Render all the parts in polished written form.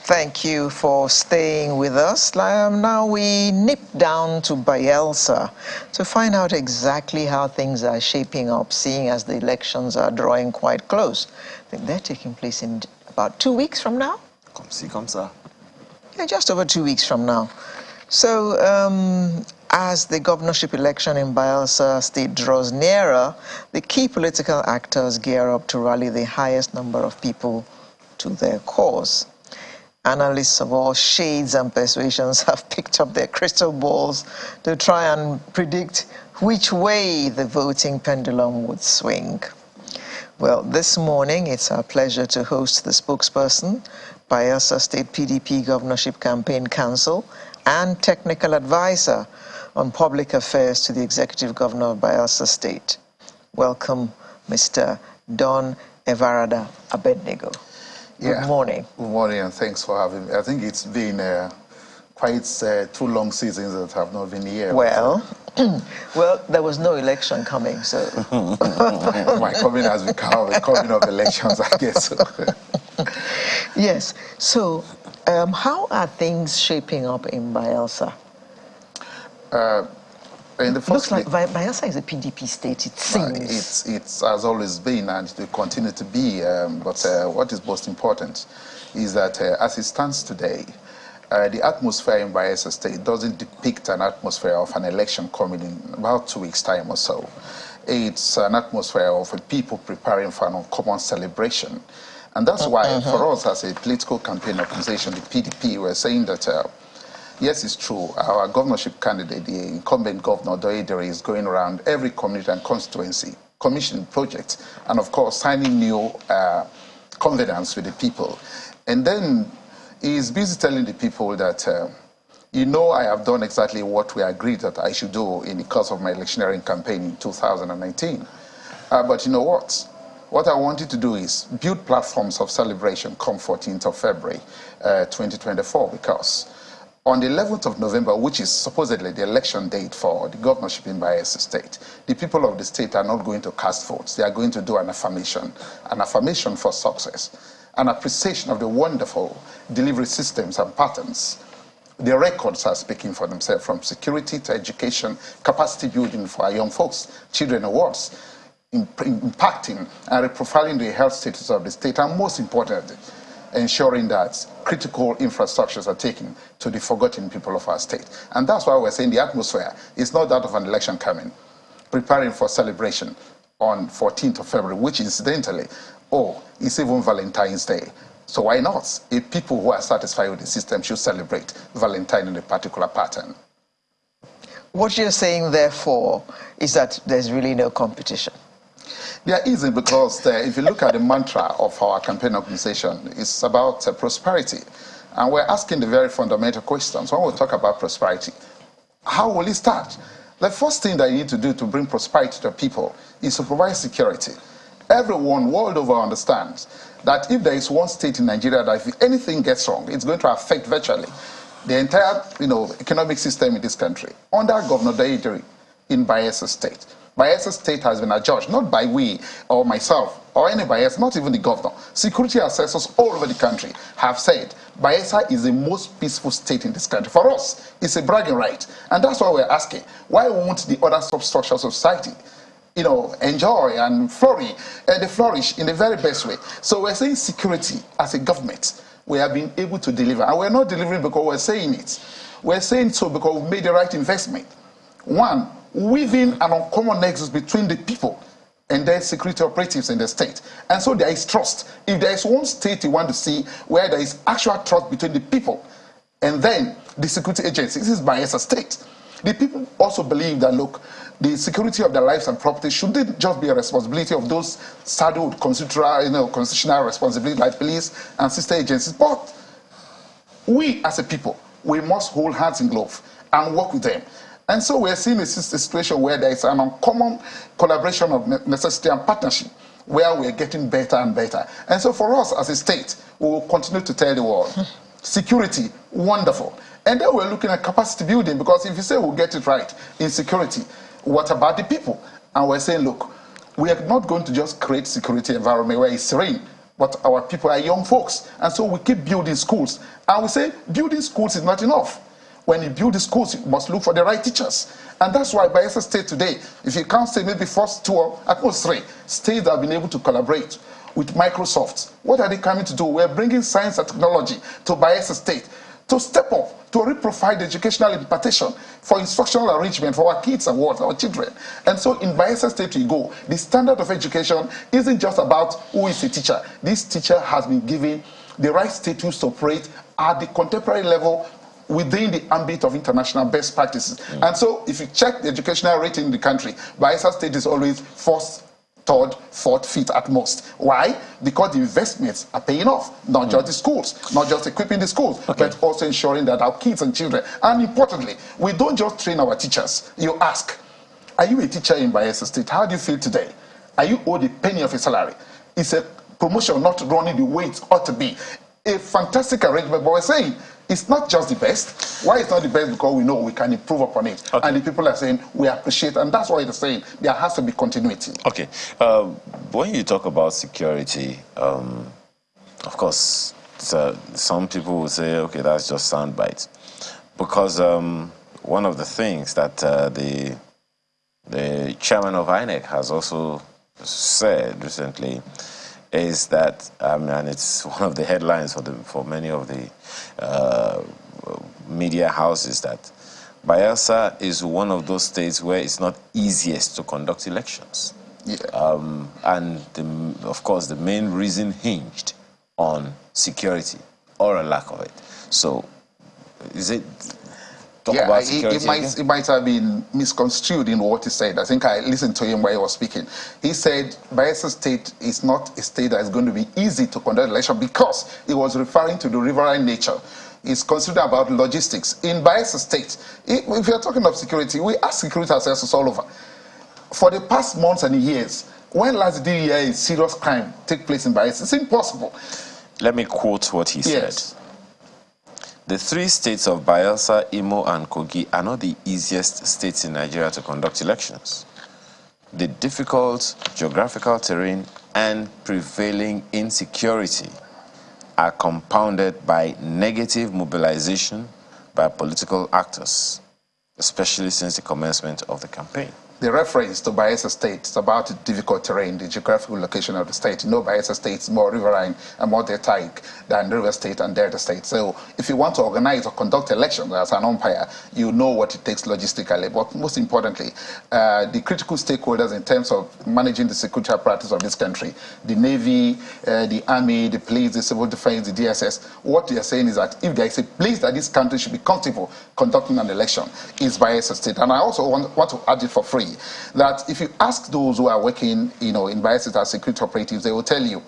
Thank you for staying with us. Now we nip down to Bayelsa to find out exactly how things are shaping up, seeing as the elections are drawing quite close. I think they're taking place in about 2 weeks from now. Comme ci, comme ça. Yeah, just over 2 weeks from now. So, as the governorship election in Bayelsa State draws nearer, the key political actors gear up to rally the highest number of people to their cause. Analysts of all shades and persuasions have picked up their crystal balls to try and predict which way the voting pendulum would swing. Well, this morning, it's our pleasure to host the spokesperson, Bayelsa State PDP Governorship Campaign Council, and technical advisor on public affairs to the Executive Governor of Bayelsa State. Welcome, Mr. Don Everada Abednego. Good morning. Good morning, and thanks for having me. I think it's been quite 2 long seasons that have not been here. Well, well, there was no election coming, so... My coming has become the coming of elections, I guess. Yes. So, how are things shaping up in Bayelsa? Looks like Bayelsa is a PDP state, it seems. It has always been, and it will continue to be. But what is most important is that as it stands today, the atmosphere in Bayelsa State doesn't depict an atmosphere of an election coming in about 2 weeks' time or so. It's an atmosphere of people preparing for an uncommon celebration. And that's why, for us as a political campaign organization, the PDP, we're saying that yes, it's true. Our governorship candidate, the incumbent governor, Doedere, is going around every community and constituency, commissioning projects, and of course, signing new covenants with the people. And then he's busy telling the people that, I have done exactly what we agreed that I should do in the course of my electioneering campaign in 2019. But you know what? What I wanted to do is build platforms of celebration come 14th of February 2024, because on the 11th of November, which is supposedly the election date for the governorship in Bayelsa State, the people of the state are not going to cast votes. They are going to do an affirmation for success, an appreciation of the wonderful delivery systems and patterns. The records are speaking for themselves, from security to education, capacity building for our young folks, children awards, impacting and reprofiling the health status of the state, and most importantly, ensuring that critical infrastructures are taken to the forgotten people of our state. And that's why we're saying the atmosphere is not that of an election coming, preparing for celebration on 14th of February, which incidentally, it's even Valentine's Day. So why not? If people who are satisfied with the system should celebrate Valentine in a particular pattern. What you're saying, therefore, is that there's really no competition. There isn't, because if you look at the mantra of our campaign organization, it's about prosperity. And we're asking the very fundamental questions. When we talk about prosperity, how will it start? The first thing that you need to do to bring prosperity to people is to provide security. Everyone world over understands that if there is one state in Nigeria that if anything gets wrong, it's going to affect virtually the entire economic system in this country. Under Governor Doedere in Bayelsa State, Bayelsa State has been adjudged, not by we or myself or anybody else, not even the governor. Security assessors all over the country have said Bayelsa is the most peaceful state in this country. For us, it's a bragging right. And that's why we're asking, why won't the other substructures of society enjoy and flourish in the very best way? So we're saying security as a government, we have been able to deliver. And we're not delivering because we're saying it. We're saying so because we've made the right investment. One, weaving an uncommon nexus between the people and their security operatives in the state. And so there is trust. If there is one state you want to see where there is actual trust between the people and then the security agencies, this is Bayelsa State. The people also believe that, look, the security of their lives and property shouldn't just be a responsibility of those saddled with constitutional responsibility like police and sister agencies, but we as a people, we must hold hands in glove and work with them. And so we're seeing a situation where there is an uncommon collaboration of necessity and partnership, where we're getting better and better. And so for us as a state, we will continue to tell the world, security, wonderful. And then we're looking at capacity building, because if you say we'll get it right in security, what about the people? And we're saying, look, we are not going to just create security environment where it's serene. but our people are young folks. And so we keep building schools. And we say building schools is not enough. When you build the schools, you must look for the right teachers. And that's why Bayelsa State today, if you can't say maybe first 2 or at most 3 states that have been able to collaborate with Microsoft. What are they coming to do? We're bringing science and technology to Bayelsa State to step up, to reprofile the educational impartation for instructional arrangement for our kids and what, our children. And so in Bayelsa State you go, the standard of education isn't just about who is a teacher. This teacher has been given the right status to operate at the contemporary level within the ambit of international best practices. And so if you check the educational rating in the country, Bayelsa State is always first, third, fourth, fifth at most. Why? Because the investments are paying off. Not just the schools, not just equipping the schools, but also ensuring that our kids and children, and importantly, we don't just train our teachers. You ask, are you a teacher in Bayelsa State? How do you feel today? Are you owed a penny of a salary? It's a promotion not running the way it ought to be. A fantastic arrangement, but we're saying it's not just the best. Why it's not the best? Because we know we can improve upon it. And the people are saying we appreciate, and that's why they're saying there has to be continuity. Okay. When you talk about security, of course, some people will say, okay, that's just soundbite. Because one of the things that the chairman of INEC has also said recently is that, and it's one of the headlines for many of the media houses, that Bayelsa is one of those states where it's not easiest to conduct elections. Yeah. And of course, the main reason hinged on security or a lack of it. So, is it? Yeah, it might have been misconstrued in what he said. I think I listened to him while he was speaking. He said Bayelsa State is not a state that is going to be easy to conduct election because he was referring to the riverine nature. He's considering about logistics. In Bayelsa State, if you're talking of security, we ask security assessors all over. For the past months and years, when last did you hear a serious crime take place in Bayelsa? It's impossible. Let me quote what he said. The 3 states of Bayelsa, Imo, and Kogi are not the easiest states in Nigeria to conduct elections. The difficult geographical terrain and prevailing insecurity are compounded by negative mobilization by political actors, especially since the commencement of the campaign. The reference to Bayelsa State is about the difficult terrain, the geographical location of the state. You know, Bayelsa State is more riverine and more deltaic than River State and Delta State. So if you want to organize or conduct elections as an umpire, you know what it takes logistically. But most importantly, the critical stakeholders in terms of managing the security apparatus of this country, the Navy, the Army, the police, the civil defense, the DSS, what they are saying is that if there is a place that this country should be comfortable conducting an election, is Bayelsa State. And I also want to add it for free, that if you ask those who are working, in Bayelsa as security operatives, they will tell you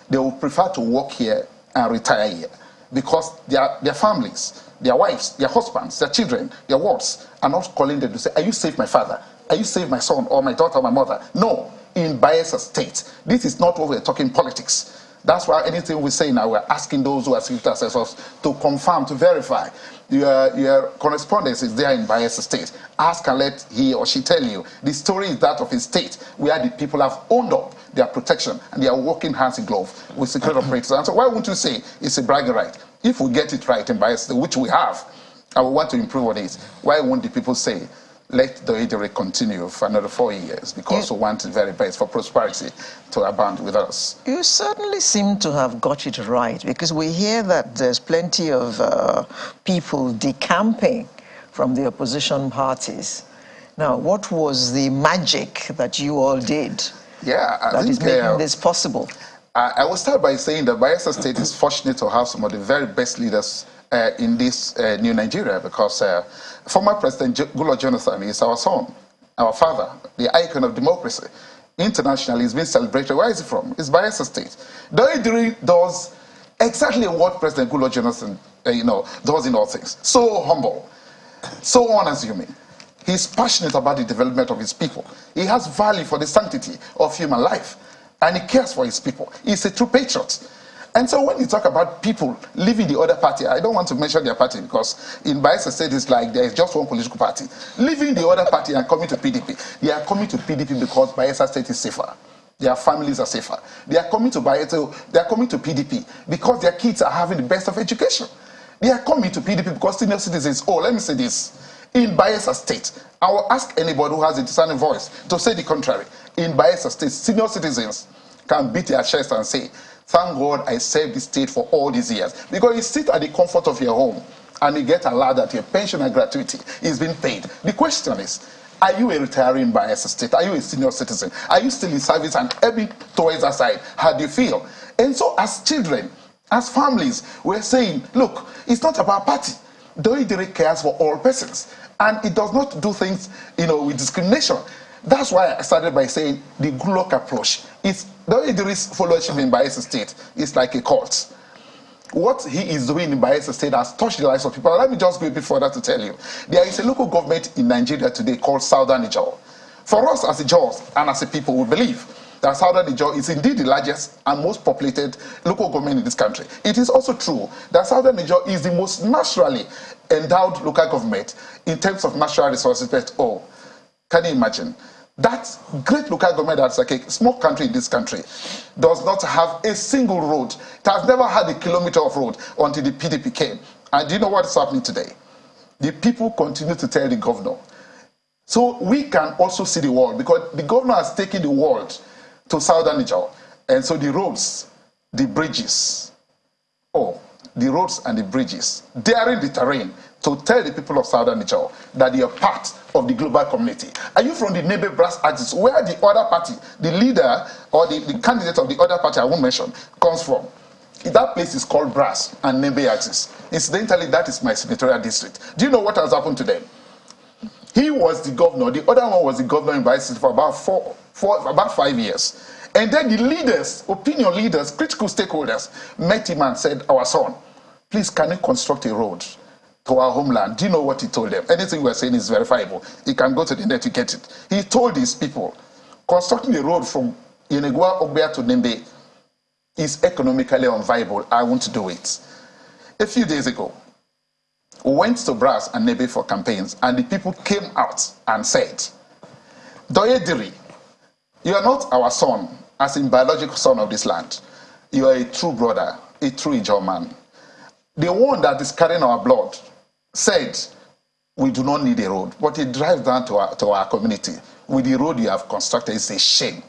they will prefer to work here and retire here because their families, their wives, their husbands, their children, their wards are not calling them to say, are you safe, my father? Are you safe, my son, or my daughter, or my mother? No, in Bayelsa State, this is not what we're talking politics. That's why anything we say now, we're asking those who are security assessors to confirm, to verify. Your correspondence is there in Bayelsa State. Ask and let he or she tell you. The story is that of a state where the people have owned up their protection and they are working hands in glove with security operators. And so why wouldn't you say it's a bragging right? If we get it right in Bayelsa State, which we have, and we want to improve on it, why won't the people say, let the Idere continue for another 4 years because we want the very best for prosperity to abound with us? You certainly seem to have got it right, because we hear that there's plenty of people decamping from the opposition parties. Now, what was the magic that you all did that is making this possible? I will start by saying that Bayelsa State is fortunate to have some of the very best leaders in this new Nigeria, because former President Goodluck Jonathan is our son, our father, the icon of democracy. Internationally, he's been celebrated. Where is he from? It's Bayelsa State. Idere does exactly what President Goodluck Jonathan, does in all things. So humble, so unassuming. He's passionate about the development of his people. He has value for the sanctity of human life, and he cares for his people. He's a true patriot. And so when you talk about people leaving the other party, I don't want to mention their party because in Bayelsa State it's like there is just one political party. Leaving the other party and coming to PDP. They are coming to PDP because Bayelsa State is safer. Their families are safer. They are coming to Bayelsa, they are coming to PDP because their kids are having the best of education. They are coming to PDP because senior citizens, oh, let me say this. In Bayelsa State, I will ask anybody who has a discerning voice to say the contrary. In Bayelsa State, senior citizens can beat their chest and say, thank God I served the state for all these years. Because you sit at the comfort of your home and you get allowed that your pension and gratuity is being paid. The question is, are you a retiree in Bayelsa State? Are you a senior citizen? Are you still in service and every towards that side? How do you feel? And so as children, as families, we're saying, look, it's not about party. Doidere cares for all persons. And it does not do things, with discrimination. That's why I started by saying the Goodluck approach is Doidere's followership in Bayelsa State is like a cult. What he is doing in Bayelsa State has touched the lives of people. Let me just go a bit further to tell you. There is a local government in Nigeria today called Southern Niger. For us as a Jaws and as a people, we believe that Southern Niger is indeed the largest and most populated local government in this country. It is also true that Southern Niger is the most naturally endowed local government in terms of natural resources. But can you imagine? That great local government that's like a small country in this country does not have a single road. It has never had a kilometer of road until the PDP came. And do you know what is happening today? The people continue to tell the governor. So we can also see the world because the governor has taken the world to Southern Niger. And so the roads, the bridges, the roads and the bridges, daring the terrain to tell the people of Southern Niger that they are part of the global community. Are you from the neighbor brass axis, where the other party, the leader or the candidate of the other party I won't mention, comes from? That place is called brass and neighbor axis. Incidentally, that is my senatorial district. Do you know what has happened to them? He was the governor. The other one was the governor in Bayelsa for about 5 years. And then the leaders, opinion leaders, critical stakeholders met him and said, our son, please can you construct a road to our homeland? Do you know what he told them? Anything we're saying is verifiable. You can go to the net to get it. He told his people, constructing a road from Yenegua Ogbea to Nembe is economically unviable. I want to do it. A few days ago, we went to Brass and Nebe for campaigns, and the people came out and said, Doyediri, you are not our son, as in biological son of this land. You are a true brother, a true Ijaw man. The one that is carrying our blood said, we do not need a road, but it drives down to our community. With the road you have constructed, it's a shame.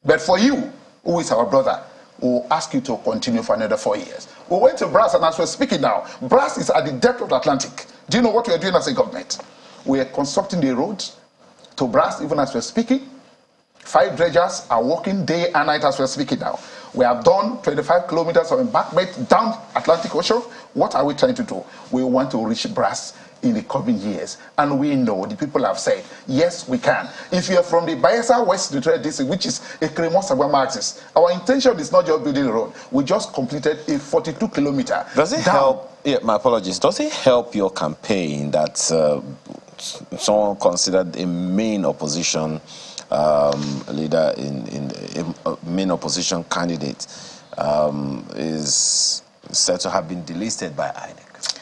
But for you, who is our brother, we'll ask you to continue for another 4 years. We went to Brass, and as we're speaking now, Brass is at the depth of the Atlantic. Do you know what we are doing as a government? We are constructing the road to Brass, even as we're speaking. 5 dredgers are working day and night as we're speaking now. We have done 25 kilometers of embankment down Atlantic Ocean. What are we trying to do? We want to reach Brass in the coming years. And we know, the people have said, yes, we can. If you are from the Bayelsa West Senatorial District, which is a Kremos-Sagwama axis, our intention is not just building a road. We just completed a 42-kilometer. Does it help? Yeah, my apologies. Does it help your campaign that someone considered a main opposition leader in a main opposition candidate is said to have been delisted by INEC?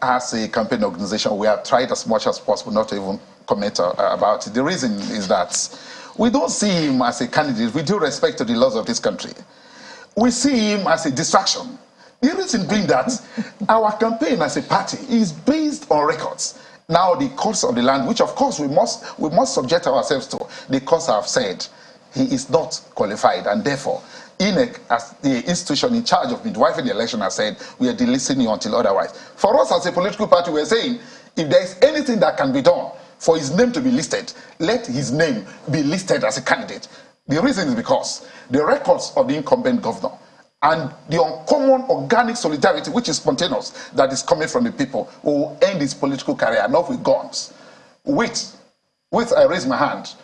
As a campaign organization, we have tried as much as possible not to even comment about it. The reason is that we don't see him as a candidate with due respect to the laws of this country. We see him as a distraction. The reason being that our campaign as a party is based on records. Now, the courts of the land, which of course we must subject ourselves to, the courts have said he is not qualified, and therefore INEC, as the institution in charge of midwifing the election, has said we are delisting you until otherwise. For us as a political party, we're saying if there is anything that can be done for his name to be listed, let his name be listed as a candidate. The reason is because the records of the incumbent governor and the uncommon organic solidarity, which is spontaneous, that is coming from the people, will end his political career, not with guns. With I raise my hand,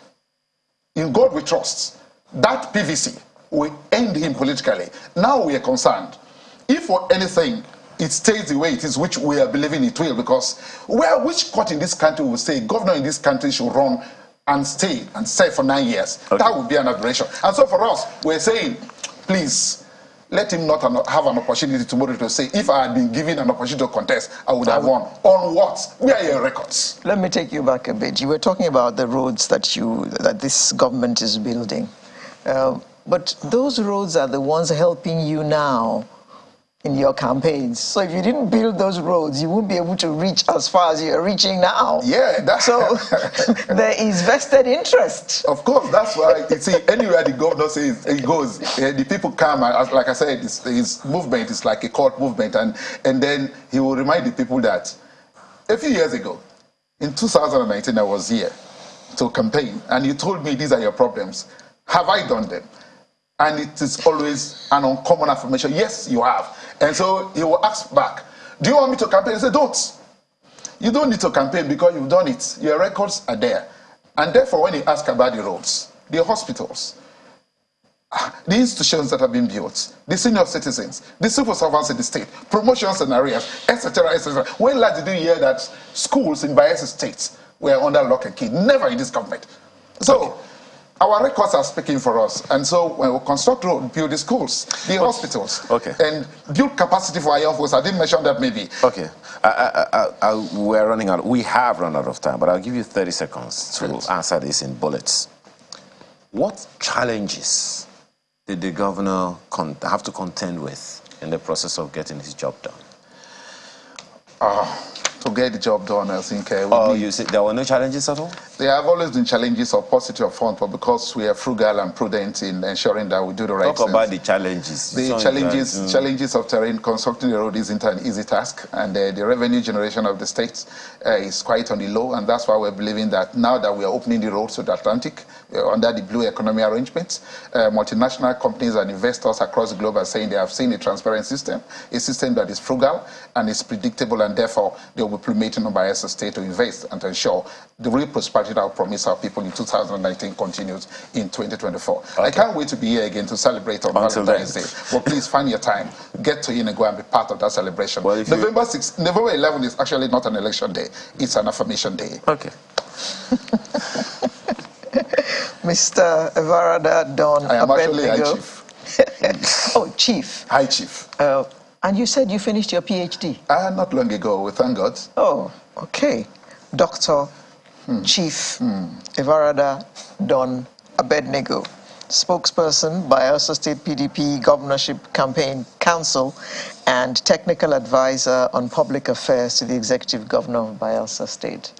in God we trust, that PVC will end him politically. Now we are concerned. If for anything, it stays the way it is, which we are believing it will, because which court in this country will say governor in this country should run and stay and serve for 9 years? Okay. That would be an aberration. And so for us, we're saying, please, let him not have an opportunity tomorrow to say, if I had been given an opportunity to contest, I would have won. On what? Where are your records? Let me take you back a bit. You were talking about the roads that this government is building. But those roads are the ones helping you now in your campaigns. So if you didn't build those roads, you won't be able to reach as far as you're reaching now. Yeah. So there is vested interest. Of course, that's why, you see, anywhere the governor says he goes, the people come, and like I said, his movement is like a cult movement, and then he will remind the people that a few years ago, in 2019, I was here to campaign, and you told me these are your problems. Have I done them? And it is always an uncommon affirmation. Yes, you have. And so he will ask back, do you want me to campaign? I say, don't. You don't need to campaign because you've done it. Your records are there. And therefore, when you ask about the roads, the hospitals, the institutions that have been built, the senior citizens, the civil servants in the state, promotions and areas, etc., etc. When last did you hear that schools in Bayelsa State were under lock and key? Never in this government. So, our records are speaking for us. And so when we construct roads, build the schools, the hospitals, and build capacity for our young folks. I didn't mention that maybe. Okay. We're running out. We have run out of time, but I'll give you 30 seconds to answer this in bullets. What challenges did the governor have to contend with in the process of getting his job done? To get the job done, I think... you said there were no challenges at all? There have always been challenges of positive or fun, but because we are frugal and prudent in ensuring that we do the right things. Talk about the challenges. The challenges of terrain. Constructing the road isn't an easy task, and the revenue generation of the state is quite on the low, and that's why we're believing that now that we are opening the roads to the Atlantic, under the blue economy arrangements, multinational companies and investors across the globe are saying they have seen a transparent system, a system that is frugal and is predictable, and therefore they will be plummeting on Bayelsa State to invest and to ensure the real prosperity that will promise our people in 2019 continues in 2024. Okay. I can't wait to be here again to celebrate on Valentine's Day. But please find your time, get to Inago and be part of that celebration. Well, November 11 is actually not an election day, it's an affirmation day. Okay. Mr. Evarada Don I am actually High Chief. Oh, Chief. High Chief. And you said you finished your PhD? Not long ago, we thank God. Oh, okay. Dr. Chief Evarada Don Abednego, spokesperson, Bayelsa State PDP Governorship Campaign Council, and technical advisor on public affairs to the Executive Governor of Bayelsa State.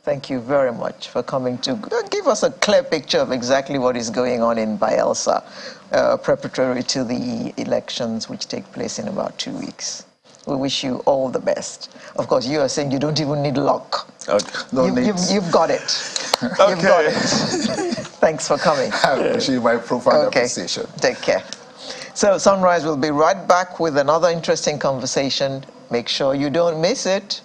Thank you very much for coming to give us a clear picture of exactly what is going on in Bayelsa, preparatory to the elections which take place in about 2 weeks. We wish you all the best. Of course, you are saying you don't even need luck. Okay. You've got it. Okay. You've got it. Thanks for coming. I appreciate my profound appreciation. Take care. So Sunrise will be right back with another interesting conversation. Make sure you don't miss it.